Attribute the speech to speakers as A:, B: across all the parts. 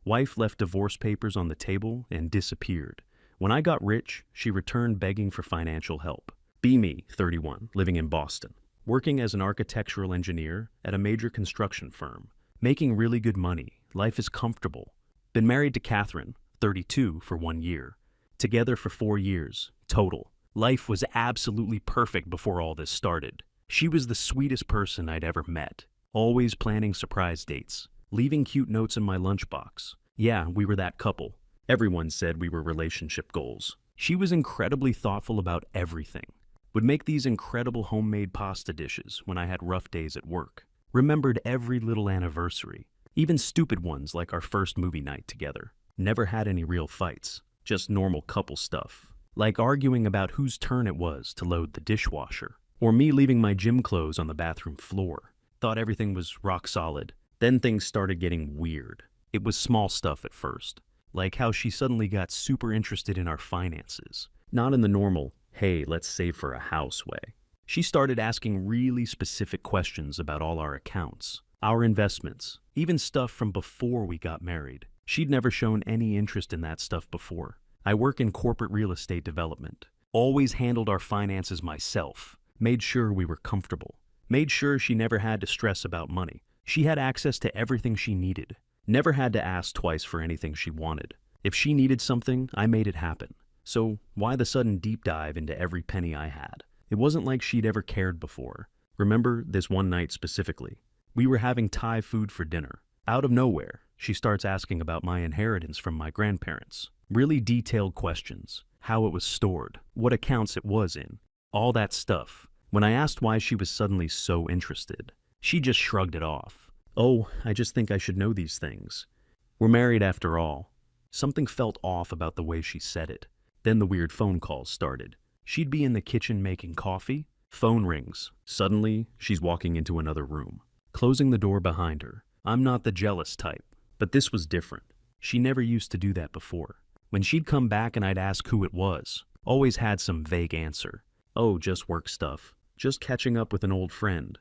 A: Wife left divorce papers on the table and disappeared. When I got rich, she returned begging for financial help. Be me, 31, living in Boston, working as an architectural engineer at a major construction firm, making really good money. Life is comfortable. Been married to Catherine, 32, for 1 year. Together for 4 years, total. Life was absolutely perfect before all this started. She was the sweetest person I'd ever met. Always planning surprise dates. Leaving cute notes in my lunchbox. Yeah, we were that couple. Everyone said we were relationship goals. She was incredibly thoughtful about everything. Would make these incredible homemade pasta dishes when I had rough days at work. Remembered every little anniversary. Even stupid ones like our first movie night together. Never had any real fights. Just normal couple stuff. Like arguing about whose turn it was to load the dishwasher. Or me leaving my gym clothes on the bathroom floor. Thought everything was rock solid. Then things started getting weird. It was small stuff at first. Like how she suddenly got super interested in our finances. Not in the normal, hey, let's save for a house way. She started asking really specific questions about all our accounts, our investments, even stuff from before we got married. She'd never shown any interest in that stuff before. I work in corporate real estate development. Always handled our finances myself. Made sure we were comfortable. Made sure she never had to stress about money. She had access to everything she needed. Never had to ask twice for anything she wanted. If she needed something, I made it happen. So why the sudden deep dive into every penny I had? It wasn't like she'd ever cared before. Remember this one night specifically. We were having Thai food for dinner. Out of nowhere, she starts asking about my inheritance from my grandparents. Really detailed questions. How it was stored. What accounts it was in. All that stuff. When I asked why she was suddenly so interested, she just shrugged it off. Oh, I just think I should know these things. We're married after all. Something felt off about the way she said it. Then the weird phone calls started. She'd be in the kitchen making coffee. Phone rings. Suddenly, she's walking into another room, closing the door behind her. I'm not the jealous type, but this was different. She never used to do that before. When she'd come back and I'd ask who it was, always had some vague answer. Oh, just work stuff. Just catching up with an old friend.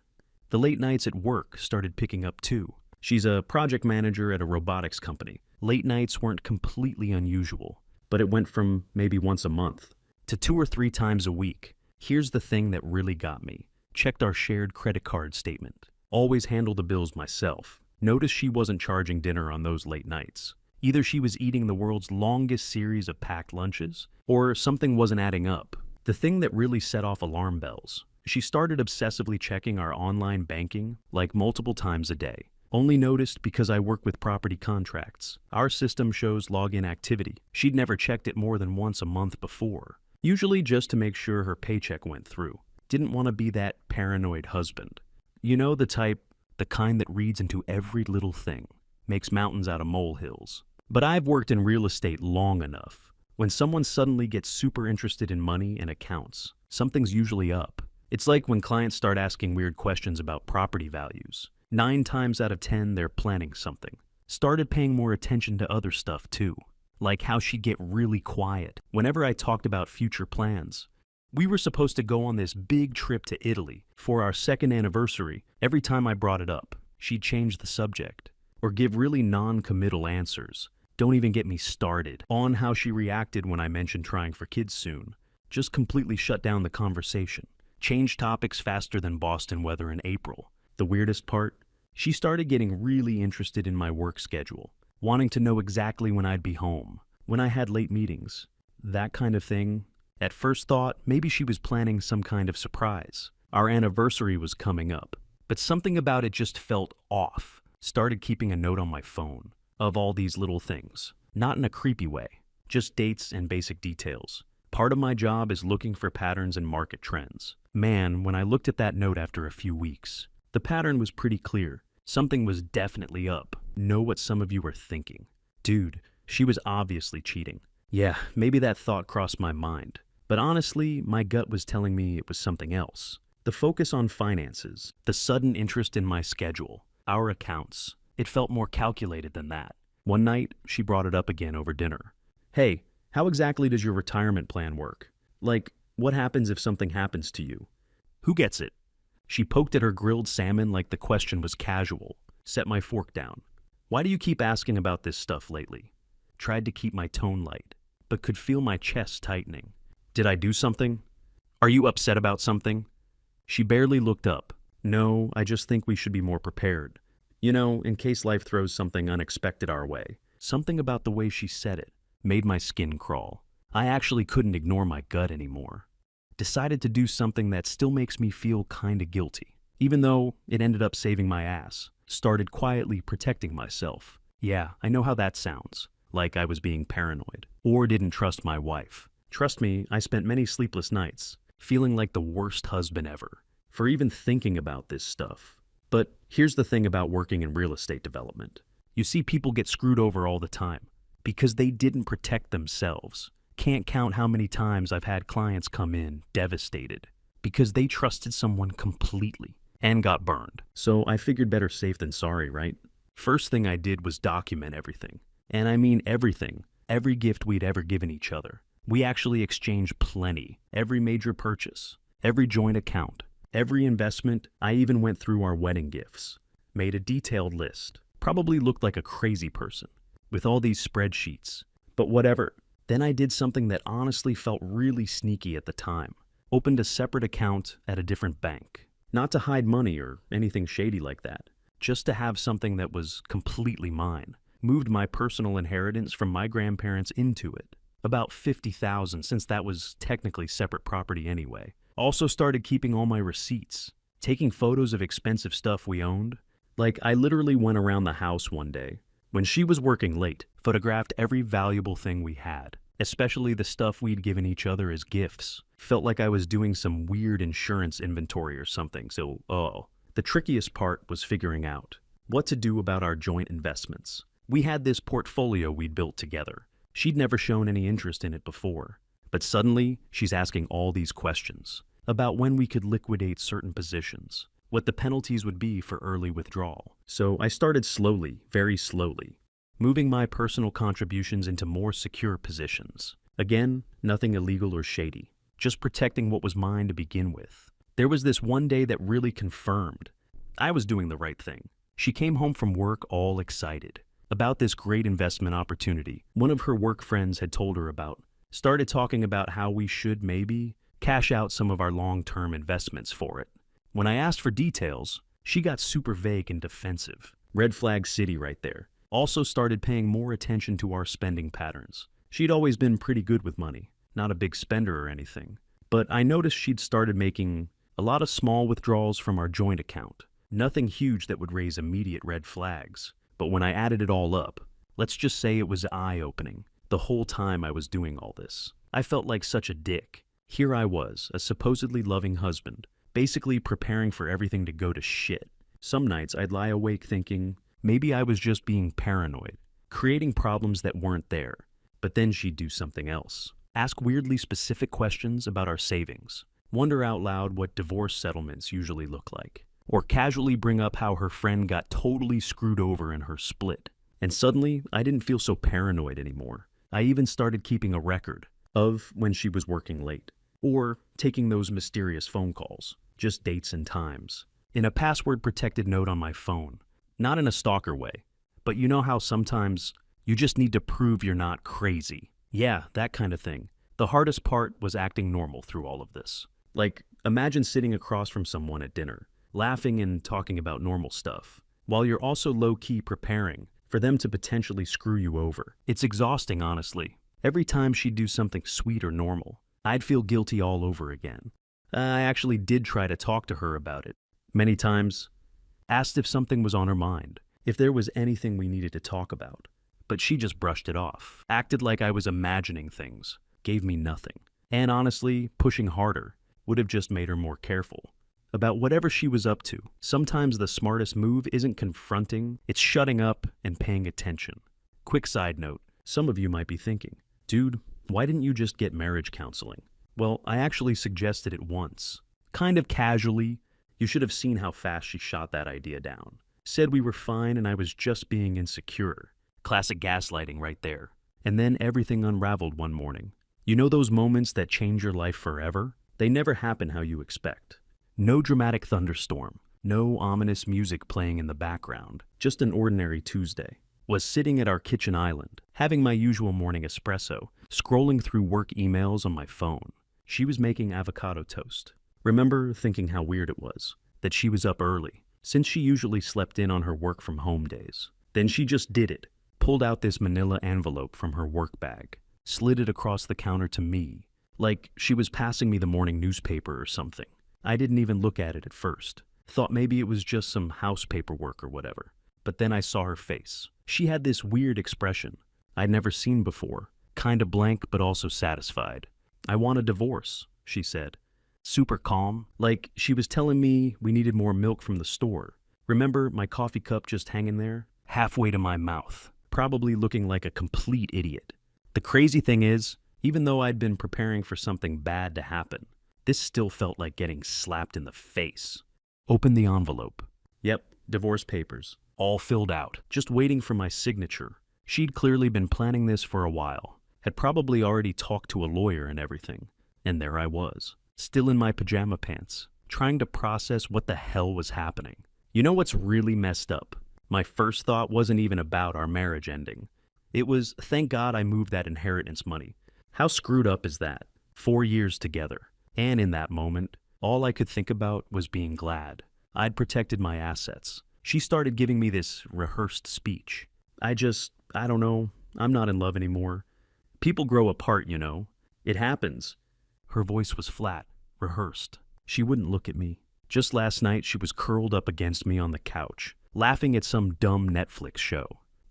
A: The late nights at work started picking up too. She's a project manager at a robotics company. Late nights weren't completely unusual, but it went from maybe once a month to 2 or 3 times a week. Here's the thing that really got me. Checked our shared credit card statement. Always handled the bills myself. Noticed she wasn't charging dinner on those late nights. Either she was eating the world's longest series of packed lunches, or something wasn't adding up. The thing that really set off alarm bells. She started obsessively checking our online banking like multiple times a day. Only noticed because I work with property contracts. Our system shows login activity. She'd never checked it more than once a month before. Usually just to make sure her paycheck went through. Didn't want to be that paranoid husband. You know the type, the kind that reads into every little thing. Makes mountains out of molehills. But I've worked in real estate long enough. When someone suddenly gets super interested in money and accounts, something's usually up. It's like when clients start asking weird questions about property values. 9 times out of 10, they're planning something. Started paying more attention to other stuff too. Like how she'd get really quiet whenever I talked about future plans. We were supposed to go on this big trip to Italy for our 2nd anniversary. Every time I brought it up, she'd change the subject or give really non-committal answers. Don't even get me started on how she reacted when I mentioned trying for kids soon. Just completely shut down the conversation. Changed topics faster than Boston weather in April. The weirdest part? She started getting really interested in my work schedule, wanting to know exactly when I'd be home, when I had late meetings, that kind of thing. At first thought, maybe she was planning some kind of surprise. Our anniversary was coming up, but something about it just felt off. Started keeping a note on my phone of all these little things, not in a creepy way, just dates and basic details. Part of my job is looking for patterns and market trends. Man, when I looked at that note after a few weeks, the pattern was pretty clear. Something was definitely up. Know what some of you are thinking. Dude, she was obviously cheating. Yeah, maybe that thought crossed my mind. But honestly, my gut was telling me it was something else. The focus on finances, the sudden interest in my schedule, our accounts. It felt more calculated than that. One night, she brought it up again over dinner. Hey, how exactly does your retirement plan work? Like, what happens if something happens to you? Who gets it? She poked at her grilled salmon like the question was casual. Set my fork down. Why do you keep asking about this stuff lately? Tried to keep my tone light, but could feel my chest tightening. Did I do something? Are you upset about something? She barely looked up. No, I just think we should be more prepared. You know, in case life throws something unexpected our way. Something about the way she said it made my skin crawl. I actually couldn't ignore my gut anymore. Decided to do something that still makes me feel kinda guilty, even though it ended up saving my ass. Started quietly protecting myself. Yeah, I know how that sounds. Like I was being paranoid. Or didn't trust my wife. Trust me, I spent many sleepless nights, feeling like the worst husband ever, for even thinking about this stuff. But here's the thing about working in real estate development. You see people get screwed over all the time, because they didn't protect themselves. Can't count how many times I've had clients come in devastated, because they trusted someone completely, and got burned. So I figured better safe than sorry, right? First thing I did was document everything. And I mean everything. Every gift we'd ever given each other. We actually exchanged plenty. Every major purchase. Every joint account. Every investment. I even went through our wedding gifts. Made a detailed list. Probably looked like a crazy person. With all these spreadsheets. But whatever. Then I did something that honestly felt really sneaky at the time. Opened a separate account at a different bank. Not to hide money or anything shady like that. Just to have something that was completely mine. Moved my personal inheritance from my grandparents into it. About $50,000 since that was technically separate property anyway. Also started keeping all my receipts. Taking photos of expensive stuff we owned. Like I literally went around the house one day, when she was working late, photographed every valuable thing we had. Especially the stuff we'd given each other as gifts. Felt like I was doing some weird insurance inventory or something, so The trickiest part was figuring out what to do about our joint investments. We had this portfolio we'd built together. She'd never shown any interest in it before. But suddenly, she's asking all these questions about when we could liquidate certain positions, what the penalties would be for early withdrawal. So I started slowly, very slowly, moving my personal contributions into more secure positions. Again, nothing illegal or shady, just protecting what was mine to begin with. There was this one day that really confirmed I was doing the right thing. She came home from work all excited about this great investment opportunity one of her work friends had told her about. Started talking about how we should maybe cash out some of our long-term investments for it. When I asked for details, she got super vague and defensive. Red flag city right there. Also started paying more attention to our spending patterns. She'd always been pretty good with money, not a big spender or anything. But I noticed she'd started making a lot of small withdrawals from our joint account. Nothing huge that would raise immediate red flags. But when I added it all up, let's just say it was eye-opening. The whole time I was doing all this, I felt like such a dick. Here I was, a supposedly loving husband, basically preparing for everything to go to shit. Some nights I'd lie awake thinking, maybe I was just being paranoid, creating problems that weren't there. But then she'd do something else. Ask weirdly specific questions about our savings. Wonder out loud what divorce settlements usually look like. Or casually bring up how her friend got totally screwed over in her split. And suddenly, I didn't feel so paranoid anymore. I even started keeping a record of when she was working late. Or taking those mysterious phone calls. Just dates and times. In a password-protected note on my phone. Not in a stalker way. But you know how sometimes you just need to prove you're not crazy. Yeah, that kind of thing. The hardest part was acting normal through all of this. Like, imagine sitting across from someone at dinner, laughing and talking about normal stuff, while you're also low-key preparing for them to potentially screw you over. It's exhausting, honestly. Every time she'd do something sweet or normal, I'd feel guilty all over again. I actually did try to talk to her about it. Many times, asked if something was on her mind, if there was anything we needed to talk about. But she just brushed it off, acted like I was imagining things, gave me nothing. And honestly, pushing harder would have just made her more careful about whatever she was up to. Sometimes the smartest move isn't confronting, it's shutting up and paying attention. Quick side note, some of you might be thinking, dude, why didn't you just get marriage counseling? Well, I actually suggested it once. Kind of casually. You should have seen how fast she shot that idea down. Said we were fine and I was just being insecure. Classic gaslighting right there. And then everything unraveled one morning. You know those moments that change your life forever? They never happen how you expect. No dramatic thunderstorm. No ominous music playing in the background. Just an ordinary Tuesday. was sitting at our kitchen island, having my usual morning espresso, scrolling through work emails on my phone. She was making avocado toast. Remember thinking how weird it was, that she was up early, since she usually slept in on her work from home days. Then she just did it, pulled out this manila envelope from her work bag, slid it across the counter to me, like she was passing me the morning newspaper or something. I didn't even look at it at first. Thought maybe it was just some house paperwork or whatever. But then I saw her face. She had this weird expression I'd never seen before, kind of blank but also satisfied. "I want a divorce," she said. Super calm, like she was telling me we needed more milk from the store. Remember my coffee cup just hanging there, halfway to my mouth, probably looking like a complete idiot. The crazy thing is, even though I'd been preparing for something bad to happen, this still felt like getting slapped in the face. Open the envelope. Yep, divorce papers, all filled out, just waiting for my signature. She'd clearly been planning this for a while, had probably already talked to a lawyer and everything. And there I was, still in my pajama pants, trying to process what the hell was happening. You know what's really messed up? My first thought wasn't even about our marriage ending. It was, thank God I moved that inheritance money. How screwed up is that? 4 years together. And in that moment, all I could think about was being glad. I'd protected my assets. She started giving me this rehearsed speech. I don't know, I'm not in love anymore. People grow apart, you know. It happens. Her voice was flat, rehearsed. She wouldn't look at me. Just last night, she was curled up against me on the couch, laughing at some dumb Netflix show.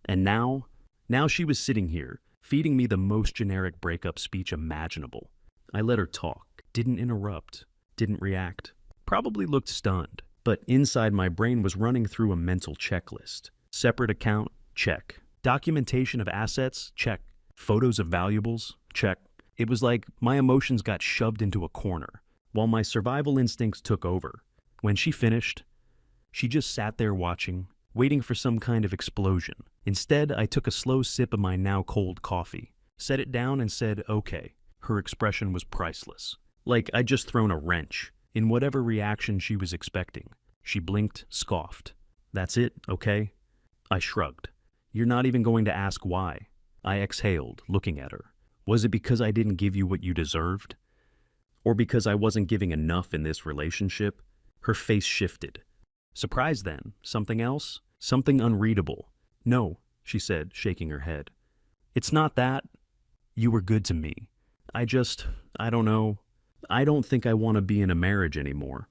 A: And now she was sitting here, feeding me the most generic breakup speech imaginable. I let her talk, didn't interrupt, didn't react. Probably looked stunned, but inside my brain was running through a mental checklist. Separate account? Check. Documentation of assets? Check. Photos of valuables? Check. It was like my emotions got shoved into a corner, while my survival instincts took over. When she finished, she just sat there watching, waiting for some kind of explosion. Instead, I took a slow sip of my now cold coffee, set it down and said, okay. Her expression was priceless. Like I'd just thrown a wrench in whatever reaction she was expecting. She blinked, scoffed. That's it, okay? I shrugged. You're not even going to ask why. I exhaled, looking at her. Was it because I didn't give you what you deserved? Or because I wasn't giving enough in this relationship? Her face shifted. Surprise then? Something else? Something unreadable? No, she said, shaking her head. It's not that. You were good to me. I don't know. I don't think I want to be in a marriage anymore.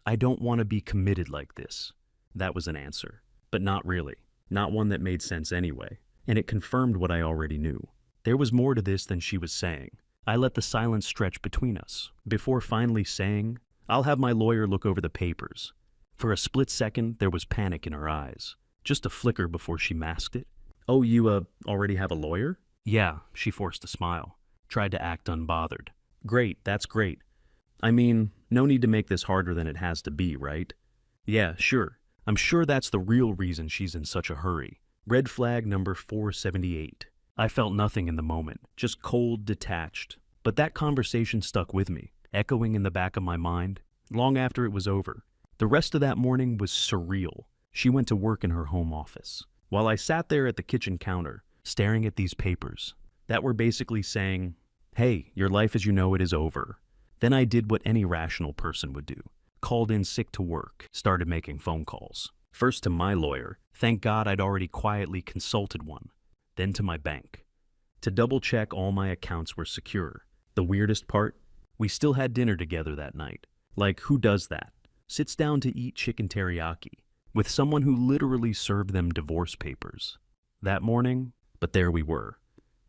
A: I don't want to be committed like this. That was an answer, but not really. Not one that made sense anyway, and it confirmed what I already knew. There was more to this than she was saying. I let the silence stretch between us, before finally saying, I'll have my lawyer look over the papers. For a split second, there was panic in her eyes. Just a flicker before she masked it. Oh, you, already have a lawyer? Yeah, she forced a smile. Tried to act unbothered. Great, that's great. I mean, no need to make this harder than it has to be, right? Yeah, sure. I'm sure that's the real reason she's in such a hurry. Red flag number 478. I felt nothing in the moment, just cold, detached. But that conversation stuck with me, echoing in the back of my mind, long after it was over. The rest of that morning was surreal. She went to work in her home office, while I sat there at the kitchen counter, staring at these papers that were basically saying, hey, your life as you know it is over. Then I did what any rational person would do. Called in sick to work, started making phone calls. First to my lawyer, thank God I'd already quietly consulted one. Then to my bank, to double check all my accounts were secure. The weirdest part? We still had dinner together that night. Like, who does that? Sits down to eat chicken teriyaki with someone who literally served them divorce papers. That morning, but there we were,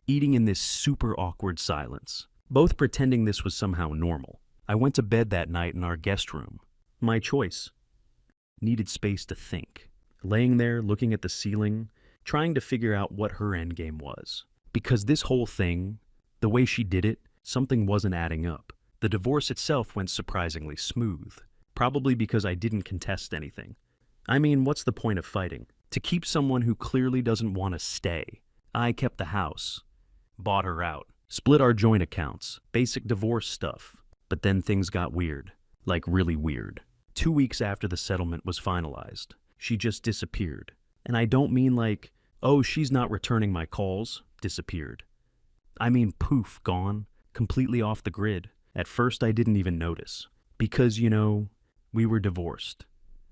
A: eating in this super awkward silence, both pretending this was somehow normal. I went to bed that night in our guest room. My choice. Needed space to think. Laying there, looking at the ceiling, trying to figure out what her endgame was. Because this whole thing, the way she did it, something wasn't adding up. The divorce itself went surprisingly smooth. Probably because I didn't contest anything. I mean, what's the point of fighting? To keep someone who clearly doesn't want to stay. I kept the house. Bought her out. Split our joint accounts. Basic divorce stuff. But then things got weird. Like really weird. 2 weeks after the settlement was finalized, she just disappeared. And I don't mean like Oh, she's not returning my calls. Disappeared. I mean, poof, gone. Completely off the grid. At first, I didn't even notice. Because, we were divorced.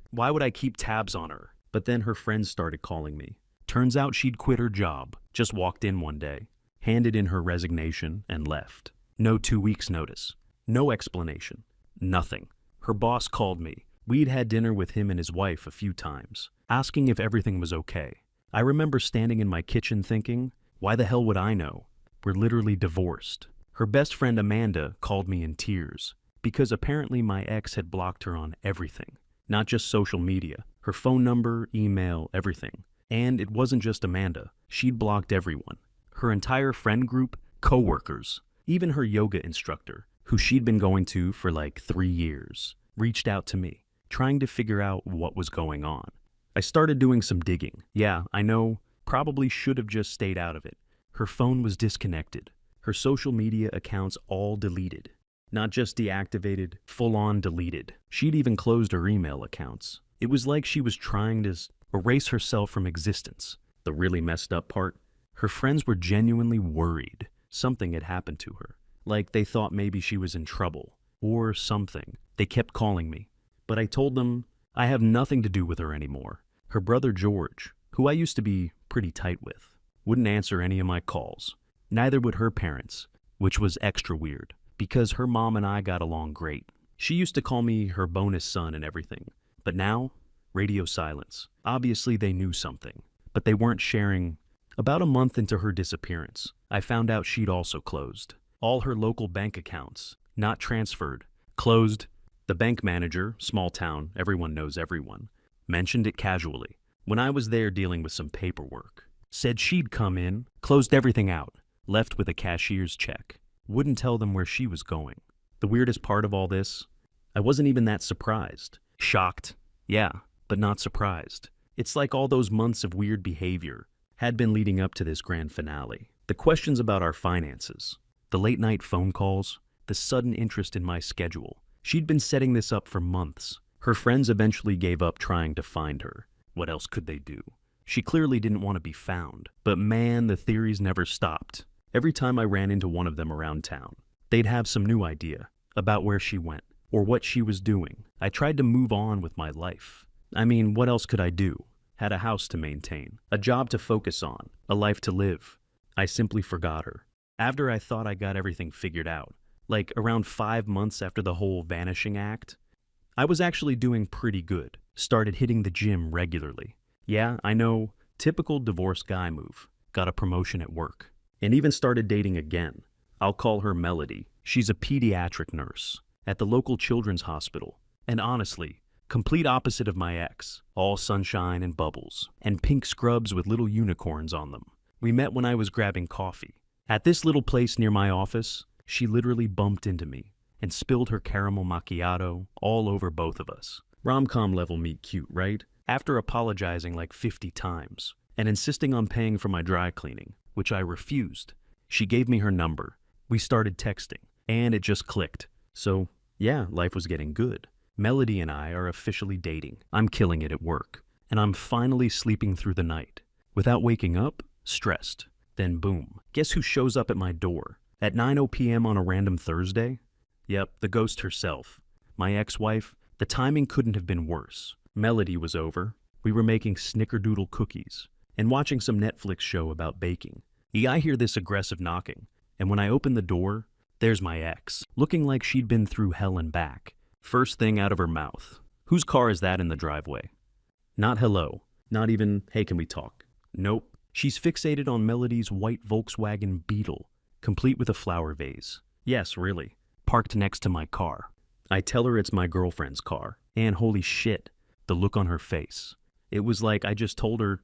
A: Why would I keep tabs on her? But then her friends started calling me. Turns out she'd quit her job. Just walked in one day, handed in her resignation, and left. No 2 weeks notice. No explanation. Nothing. Her boss called me. We'd had dinner with him and his wife a few times, asking if everything was okay. I remember standing in my kitchen thinking, why the hell would I know? We're literally divorced. Her best friend Amanda called me in tears, because apparently my ex had blocked her on everything. Not just social media, her phone number, email, everything. And it wasn't just Amanda. She'd blocked everyone. Her entire friend group, coworkers, even her yoga instructor, who she'd been going to for like 3 years, reached out to me, trying to figure out what was going on. I started doing some digging. Yeah, I know, probably should have just stayed out of it. Her phone was disconnected. Her social media accounts all deleted. Not just deactivated, full-on deleted. She'd even closed her email accounts. It was like she was trying to erase herself from existence. The really messed up part? Her friends were genuinely worried something had happened to her. Like they thought maybe she was in trouble, or something. They kept calling me. But I told them I have nothing to do with her anymore. Her brother George, who I used to be pretty tight with, wouldn't answer any of my calls. Neither would her parents, which was extra weird, because her mom and I got along great. She used to call me her bonus son and everything. But now, radio silence. Obviously they knew something, but they weren't sharing. About a month into her disappearance, I found out she'd also closed. All her local bank accounts, not transferred, closed. The bank manager, small town, everyone knows everyone, mentioned it casually. When I was there dealing with some paperwork, said she'd come in, closed everything out, left with a cashier's check. Wouldn't tell them where she was going. The weirdest part of all this, I wasn't even that surprised. Shocked, yeah, but not surprised. It's like all those months of weird behavior had been leading up to this grand finale. The questions about our finances, the late night phone calls, the sudden interest in my schedule. She'd been setting this up for months. Her friends eventually gave up trying to find her. What else could they do? She clearly didn't want to be found. But man, the theories never stopped. Every time I ran into one of them around town, they'd have some new idea about where she went or what she was doing. I tried to move on with my life. I mean, what else could I do? Had a house to maintain, a job to focus on, a life to live. I simply forgot her. After I thought I got everything figured out, like around 5 months after the whole vanishing act, I was actually doing pretty good. Started hitting the gym regularly. Yeah, I know, typical divorced guy move. Got a promotion at work. And even started dating again. I'll call her Melody. She's a pediatric nurse at the local children's hospital. And honestly, complete opposite of my ex. All sunshine and bubbles, and pink scrubs with little unicorns on them. We met when I was grabbing coffee. At this little place near my office, she literally bumped into me and spilled her caramel macchiato all over both of us. Rom-com level meet cute, right? After apologizing like 50 times and insisting on paying for my dry cleaning, which I refused, she gave me her number. We started texting, and it just clicked. So, yeah, life was getting good. Melody and I are officially dating. I'm killing it at work, and I'm finally sleeping through the night. Without waking up, stressed. Then boom, guess who shows up at my door? At 9:00 p.m. on a random Thursday? Yep, the ghost herself. My ex-wife. The timing couldn't have been worse. Melody was over. We were making snickerdoodle cookies and watching some Netflix show about baking. I hear this aggressive knocking, and when I open the door, there's my ex, looking like she'd been through hell and back. First thing out of her mouth. Whose car is that in the driveway? Not hello. Not even, hey, can we talk? Nope. She's fixated on Melody's white Volkswagen Beetle, complete with a flower vase. Yes, really. Parked next to my car. I tell her it's my girlfriend's car, and holy shit, the look on her face. It was like I just told her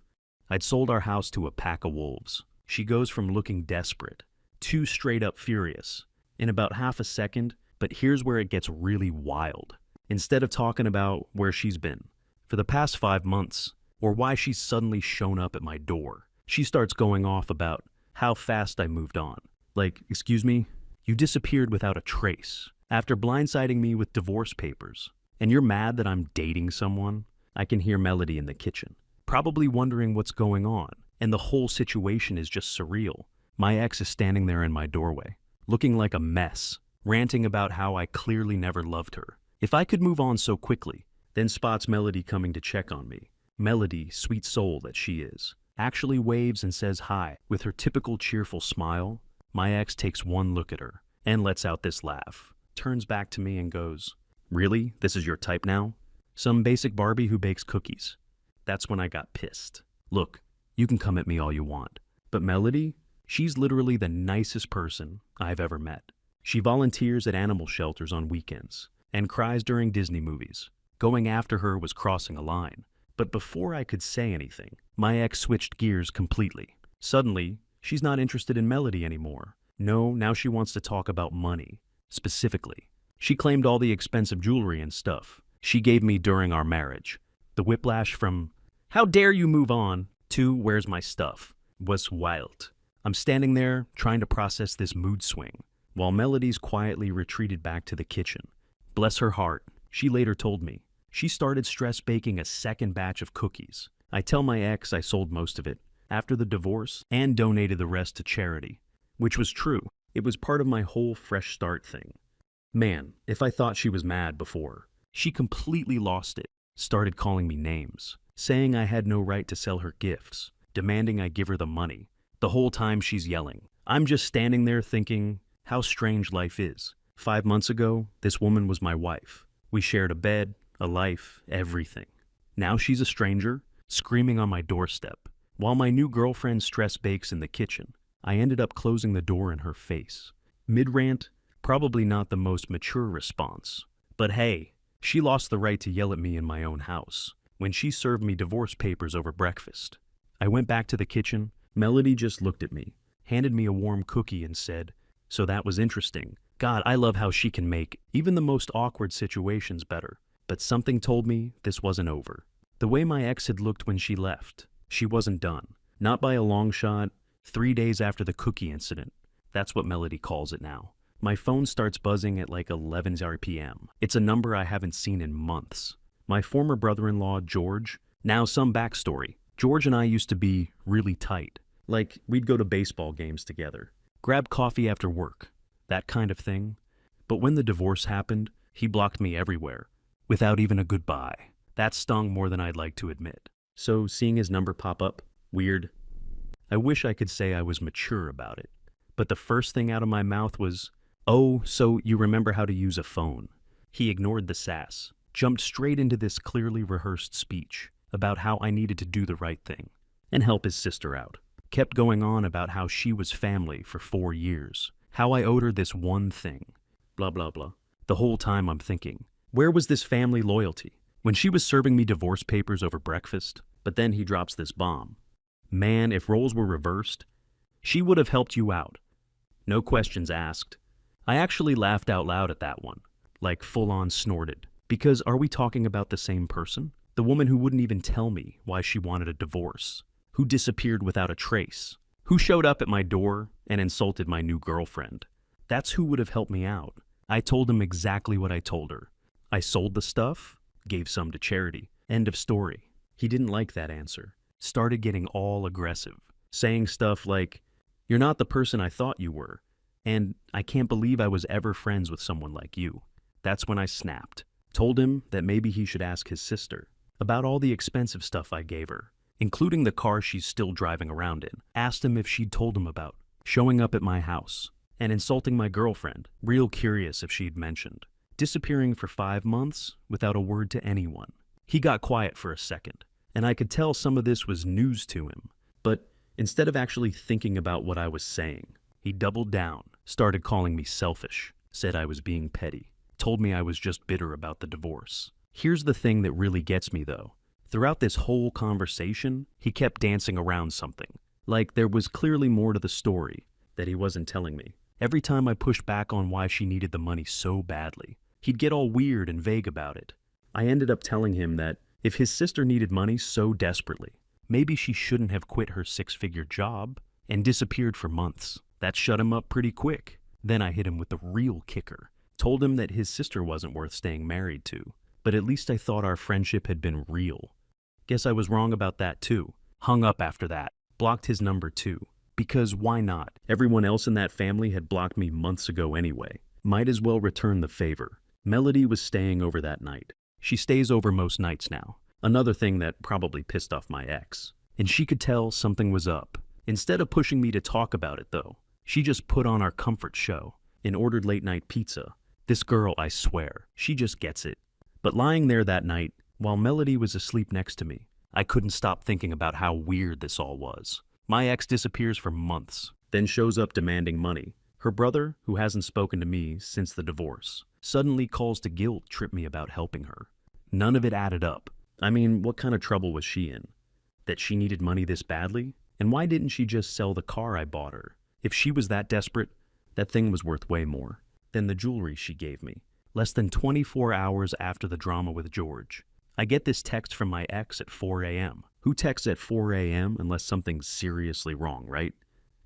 A: I'd sold our house to a pack of wolves. She goes from looking desperate to straight up furious in about half a second, but here's where it gets really wild. Instead of talking about where she's been for the past 5 months or why she's suddenly shown up at my door, she starts going off about how fast I moved on. Like, excuse me, you disappeared without a trace after blindsiding me with divorce papers, and you're mad that I'm dating someone? I can hear Melody in the kitchen, probably wondering what's going on, And the whole situation is just surreal. My ex is standing there in my doorway, looking like a mess, ranting about how I clearly never loved her. If I could move on so quickly, then spots Melody coming to check on me. Melody, sweet soul that she is, actually waves and says hi. With her typical cheerful smile, my ex takes one look at her and lets out this laugh, turns back to me and goes, "Really? This is your type now? Some basic Barbie who bakes cookies?" That's when I got pissed. Look, you can come at me all you want, but Melody, she's literally the nicest person I've ever met. She volunteers at animal shelters on weekends and cries during Disney movies. Going after her was crossing a line. But before I could say anything, my ex switched gears completely. Suddenly, she's not interested in Melody anymore. No, now she wants to talk about money, specifically. She claimed all the expensive jewelry and stuff she gave me during our marriage. The whiplash from, "How dare you move on," to "Where's my stuff?" was wild. I'm standing there trying to process this mood swing, while Melody's quietly retreated back to the kitchen. Bless her heart, she later told me she started stress baking a second batch of cookies. I tell my ex I sold most of it after the divorce and donated the rest to charity, which was true. It was part of my whole fresh start thing. Man, if I thought she was mad before, she completely lost it, started calling me names, saying I had no right to sell her gifts, demanding I give her the money. The whole time she's yelling. I'm just standing there thinking how strange life is. 5 months ago, this woman was my wife. We shared a bed, a life, everything. Now she's a stranger, screaming on my doorstep. While my new girlfriend stress bakes in the kitchen, I ended up closing the door in her face. Mid-rant, probably not the most mature response. But hey, she lost the right to yell at me in my own house when she served me divorce papers over breakfast. I went back to the kitchen. Melody just looked at me, handed me a warm cookie and said, "So that was interesting. God, I love how she can make even the most awkward situations better." But something told me this wasn't over. The way my ex had looked when she left, she wasn't done. Not by a long shot. 3 days after the cookie incident. That's what Melody calls it now. My phone starts buzzing at like 11 p.m. It's a number I haven't seen in months. My former brother-in-law, George. Now some backstory. George and I used to be really tight. Like, we'd go to baseball games together, grab coffee after work, that kind of thing. But when the divorce happened, he blocked me everywhere, without even a goodbye. That stung more than I'd like to admit. So seeing his number pop up, weird. I wish I could say I was mature about it. But the first thing out of my mouth was, "Oh, so you remember how to use a phone." He ignored the sass, jumped straight into this clearly rehearsed speech about how I needed to do the right thing and help his sister out. Kept going on about how she was family for 4 years, how I owed her this one thing, blah, blah, blah. The whole time I'm thinking, where was this family loyalty when she was serving me divorce papers over breakfast? But then he drops this bomb. Man, if roles were reversed, she would have helped you out. No questions asked. I actually laughed out loud at that one, like full-on snorted. Because are we talking about the same person? The woman who wouldn't even tell me why she wanted a divorce, who disappeared without a trace, who showed up at my door and insulted my new girlfriend. That's who would have helped me out. I told him exactly what I told her. I sold the stuff, gave some to charity. End of story. He didn't like that answer. Started getting all aggressive, saying stuff like, "You're not the person I thought you were, and I can't believe I was ever friends with someone like you." That's when I snapped. Told him that maybe he should ask his sister about all the expensive stuff I gave her, including the car she's still driving around in. Asked him if she'd told him about showing up at my house and insulting my girlfriend, real curious if she'd mentioned. Disappearing for 5 months without a word to anyone. He got quiet for a second, and I could tell some of this was news to him. But instead of actually thinking about what I was saying, he doubled down, started calling me selfish, said I was being petty, told me I was just bitter about the divorce. Here's the thing that really gets me though. Throughout this whole conversation, he kept dancing around something. Like there was clearly more to the story that he wasn't telling me. Every time I pushed back on why she needed the money so badly, he'd get all weird and vague about it. I ended up telling him that if his sister needed money so desperately, maybe she shouldn't have quit her 6-figure job and disappeared for months. That shut him up pretty quick. Then I hit him with the real kicker. Told him that his sister wasn't worth staying married to, but at least I thought our friendship had been real. Guess I was wrong about that too. Hung up after that. Blocked his number too. Because why not? Everyone else in that family had blocked me months ago anyway. Might as well return the favor. Melody was staying over that night. She stays over most nights now. Another thing that probably pissed off my ex. And she could tell something was up. Instead of pushing me to talk about it though, she just put on our comfort show and ordered late night pizza. This girl, I swear, she just gets it. But lying there that night, while Melody was asleep next to me, I couldn't stop thinking about how weird this all was. My ex disappears for months, then shows up demanding money. Her brother, who hasn't spoken to me since the divorce, suddenly calls to guilt trip me about helping her. None of it added up. I mean, what kind of trouble was she in? That she needed money this badly? And why didn't she just sell the car I bought her? If she was that desperate, that thing was worth way more than the jewelry she gave me. Less than 24 hours after the drama with George, I get this text from my ex at 4 a.m. Who texts at 4 a.m. unless something's seriously wrong, right?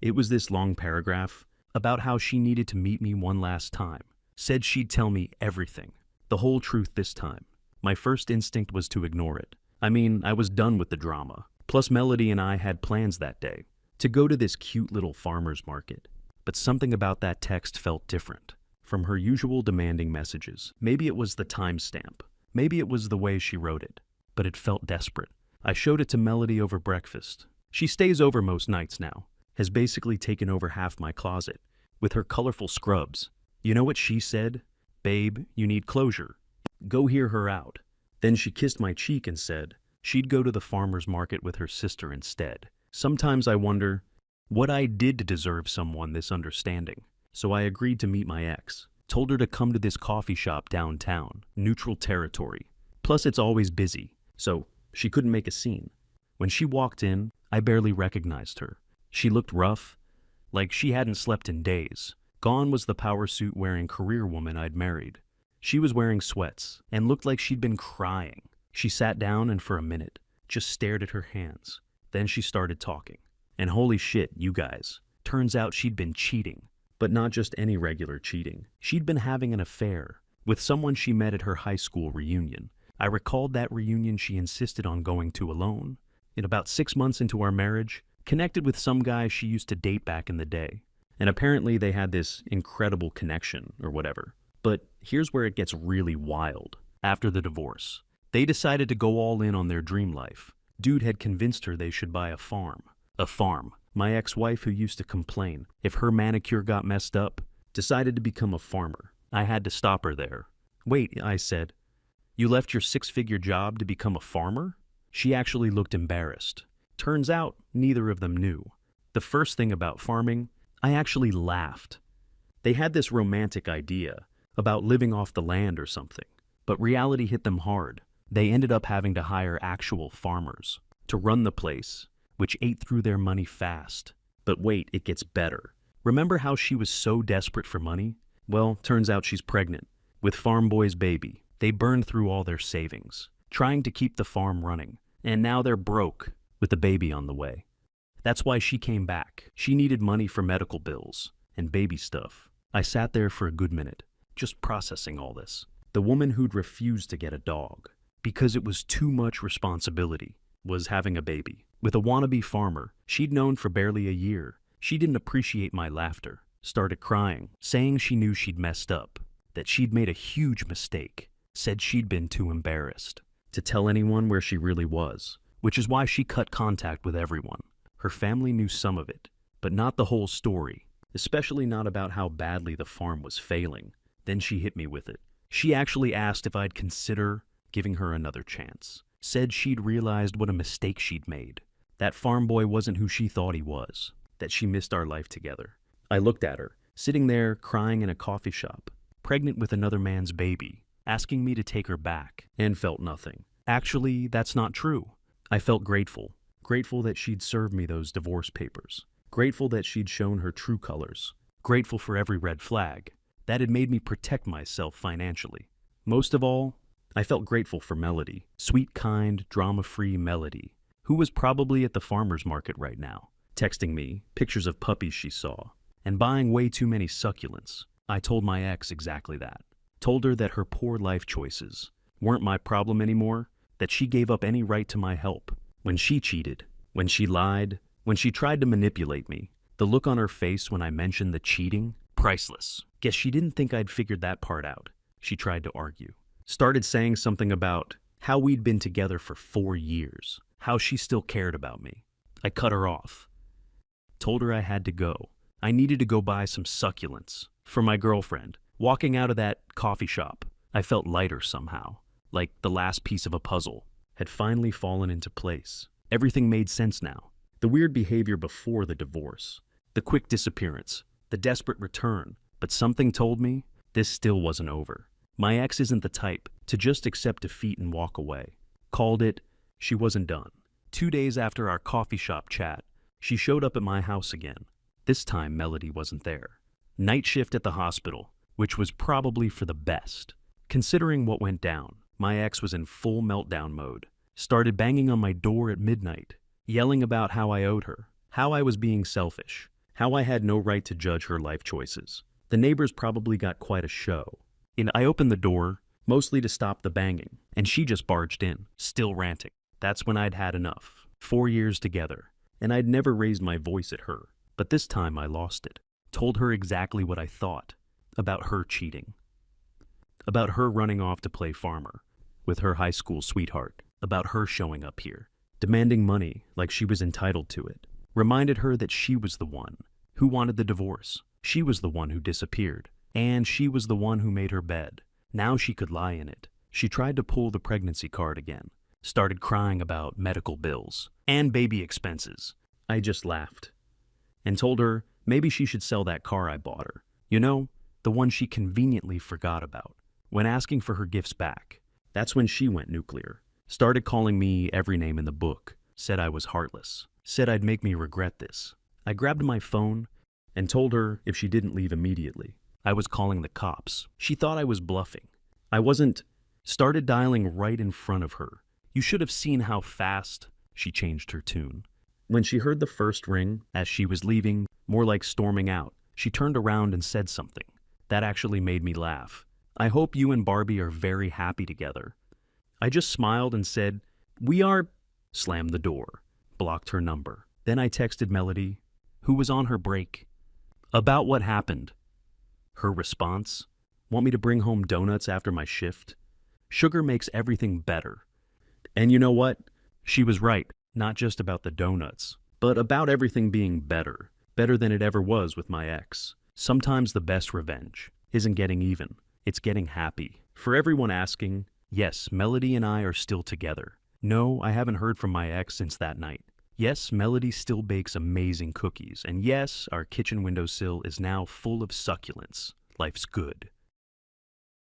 A: It was this long paragraph about how she needed to meet me one last time. Said she'd tell me everything, the whole truth this time. My first instinct was to ignore it. I mean, I was done with the drama. Plus, Melody and I had plans that day to go to this cute little farmer's market. But something about that text felt different from her usual demanding messages. Maybe it was the timestamp. Maybe it was the way she wrote it. But it felt desperate. I showed it to Melody over breakfast. She stays over most nights now, has basically taken over half my closet with her colorful scrubs. You know what she said? Babe, you need closure. Go hear her out. Then she kissed my cheek and said she'd go to the farmer's market with her sister instead. Sometimes I wonder what I did to deserve someone this understanding. So I agreed to meet my ex. Told her to come to this coffee shop downtown, neutral territory. Plus it's always busy, so she couldn't make a scene. When she walked in, I barely recognized her. She looked rough, like she hadn't slept in days. Gone was the power suit wearing career woman I'd married. She was wearing sweats and looked like she'd been crying. She sat down and for a minute just stared at her hands. Then she started talking. And holy shit, you guys. Turns out she'd been cheating. But not just any regular cheating. She'd been having an affair with someone she met at her high school reunion. I recalled that reunion she insisted on going to alone. In about 6 months into our marriage, connected with some guy she used to date back in the day. And apparently they had this incredible connection or whatever. But here's where it gets really wild. After the divorce, they decided to go all in on their dream life. Dude had convinced her they should buy a farm. A farm. My ex-wife, who used to complain if her manicure got messed up, decided to become a farmer. I had to stop her there. Wait, I said, you left your 6-figure job to become a farmer? She actually looked embarrassed. Turns out, neither of them knew. The first thing about farming, I actually laughed. They had this romantic idea about living off the land or something, but reality hit them hard. They ended up having to hire actual farmers to run the place, which ate through their money fast. But wait, it gets better. Remember how she was so desperate for money? Well, turns out she's pregnant with Farm Boy's baby. They burned through all their savings, trying to keep the farm running, and now they're broke with the baby on the way. That's why she came back. She needed money for medical bills and baby stuff. I sat there for a good minute, just processing all this. The woman who'd refused to get a dog because it was too much responsibility was having a baby with a wannabe farmer she'd known for barely a year. She didn't appreciate my laughter, started crying, saying she knew she'd messed up, that she'd made a huge mistake, said she'd been too embarrassed to tell anyone where she really was, which is why she cut contact with everyone. Her family knew some of it, but not the whole story, especially not about how badly the farm was failing. Then she hit me with it. She actually asked if I'd consider giving her another chance. Said she'd realized what a mistake she'd made. That farm boy wasn't who she thought he was. That she missed our life together. I looked at her, sitting there crying in a coffee shop, pregnant with another man's baby, asking me to take her back, and felt nothing. Actually, that's not true. I felt grateful. Grateful that she'd served me those divorce papers. Grateful that she'd shown her true colors. Grateful for every red flag. That had made me protect myself financially. Most of all, I felt grateful for Melody. Sweet, kind, drama-free Melody, who was probably at the farmer's market right now, texting me pictures of puppies she saw, and buying way too many succulents. I told my ex exactly that. Told her that her poor life choices weren't my problem anymore, that she gave up any right to my help. When she cheated, when she lied, When she tried to manipulate me, the look on her face when I mentioned the cheating, priceless. Guess she didn't think I'd figured that part out. She tried to argue. Started saying something about how we'd been together for 4 years, how she still cared about me. I cut her off. Told her I had to go. I needed to go buy some succulents for my girlfriend. Walking out of that coffee shop, I felt lighter somehow, like the last piece of a puzzle had finally fallen into place. Everything made sense now. The weird behavior before the divorce, the quick disappearance, the desperate return, but something told me this still wasn't over. My ex isn't the type to just accept defeat and walk away. Called it, she wasn't done. 2 days after our coffee shop chat, she showed up at my house again. This time, Melody wasn't there. Night shift at the hospital, which was probably for the best. Considering what went down, my ex was in full meltdown mode. Started banging on my door at midnight, yelling about how I owed her, how I was being selfish, how I had no right to judge her life choices. The neighbors probably got quite a show. I opened the door, mostly to stop the banging, and she just barged in, still ranting. That's when I'd had enough. 4 years together, and I'd never raised my voice at her. But this time I lost it. Told her exactly what I thought about her cheating, about her running off to play farmer with her high school sweetheart, about her showing up here, demanding money like she was entitled to it. Reminded her that she was the one who wanted the divorce. She was the one who disappeared, and she was the one who made her bed. Now she could lie in it. She tried to pull the pregnancy card again, started crying about medical bills and baby expenses. I just laughed and told her maybe she should sell that car I bought her. You know, the one she conveniently forgot about. When asking for her gifts back, that's when she went nuclear. Started calling me every name in the book. Said I was heartless. Said I'd make me regret this. I grabbed my phone and told her if she didn't leave immediately, I was calling the cops. She thought I was bluffing. I wasn't. Started dialing right in front of her. You should have seen how fast she changed her tune. When she heard the first ring, as she was leaving, more like storming out, she turned around and said something. That actually made me laugh. I hope you and Barbie are very happy together. I just smiled and said, we are, slammed the door, blocked her number. Then I texted Melody, who was on her break, about what happened. Her response, want me to bring home donuts after my shift? Sugar makes everything better. And you know what? She was right, not just about the donuts, but about everything being better, better than it ever was with my ex. Sometimes the best revenge isn't getting even, it's getting happy. For everyone asking, yes, Melody and I are still together. No, I haven't heard from my ex since that night. Yes, Melody still bakes amazing cookies, and yes, our kitchen windowsill is now full of succulents. Life's good.